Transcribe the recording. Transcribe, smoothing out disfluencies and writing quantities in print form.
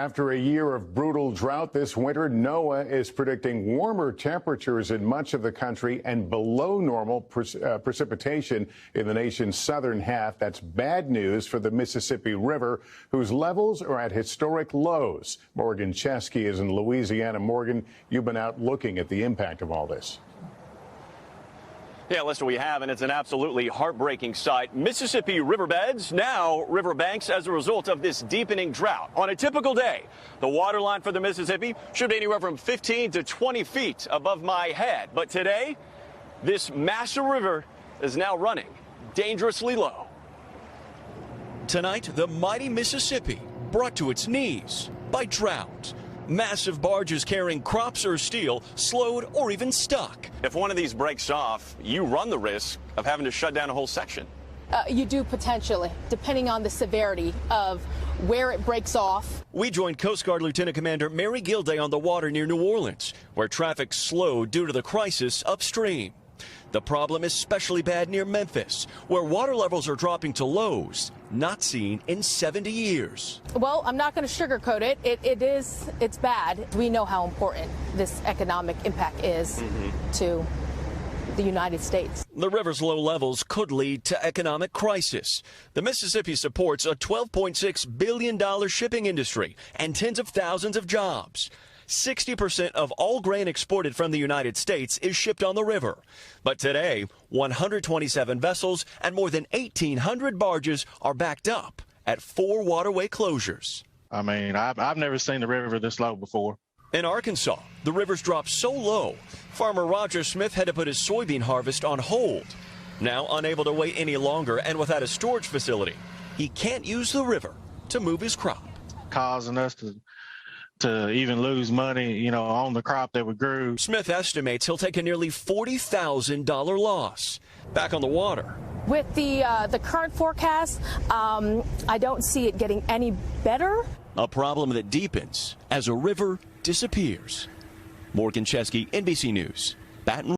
After a year of brutal drought this winter, NOAA is predicting warmer temperatures in much of the country and below normal precipitation in the nation's southern half. That's bad news for the Mississippi River, whose levels are at historic lows. Morgan Chesky is in Louisiana. Morgan, you've been out looking at the impact of all this. Yeah, Lester, we have, and it's an absolutely heartbreaking sight. Mississippi riverbeds, now riverbanks, as a result of this deepening drought. On a typical day, the water line for the Mississippi should be anywhere from 15 to 20 feet above my head. But today, this massive river is now running dangerously low. Tonight, the mighty Mississippi brought to its knees by drought. Massive barges carrying crops or steel slowed or even stuck. If one of these breaks off, you run the risk of having to shut down a whole section. You do potentially, depending on the severity of where it breaks off. We joined Coast Guard Lieutenant Commander Mary Gilday on the water near New Orleans, where traffic slowed due to the crisis upstream. The problem is especially bad near Memphis, where water levels are dropping to lows not seen in 70 years. Well, I'm not going to sugarcoat it. It's bad. We know how important this economic impact is to the United States. The river's low levels could lead to economic crisis. The Mississippi supports a $12.6 billion shipping industry and tens of thousands of jobs. 60% of all grain exported from the United States is shipped on the river. But today, 127 vessels and more than 1,800 barges are backed up at 4 waterway closures. I mean, I've never seen the river this low before. In Arkansas, the rivers dropped so low, farmer Roger Smith had to put his soybean harvest on hold. Now unable to wait any longer and without a storage facility, he can't use the river to move his crop. Causing us to even lose money, on the crop that we grew. Smith estimates he'll take a nearly $40,000 loss. Back on the water. With the current forecast, I don't see it getting any better. A problem that deepens as a river disappears. Morgan Chesky, NBC News, Baton Rouge.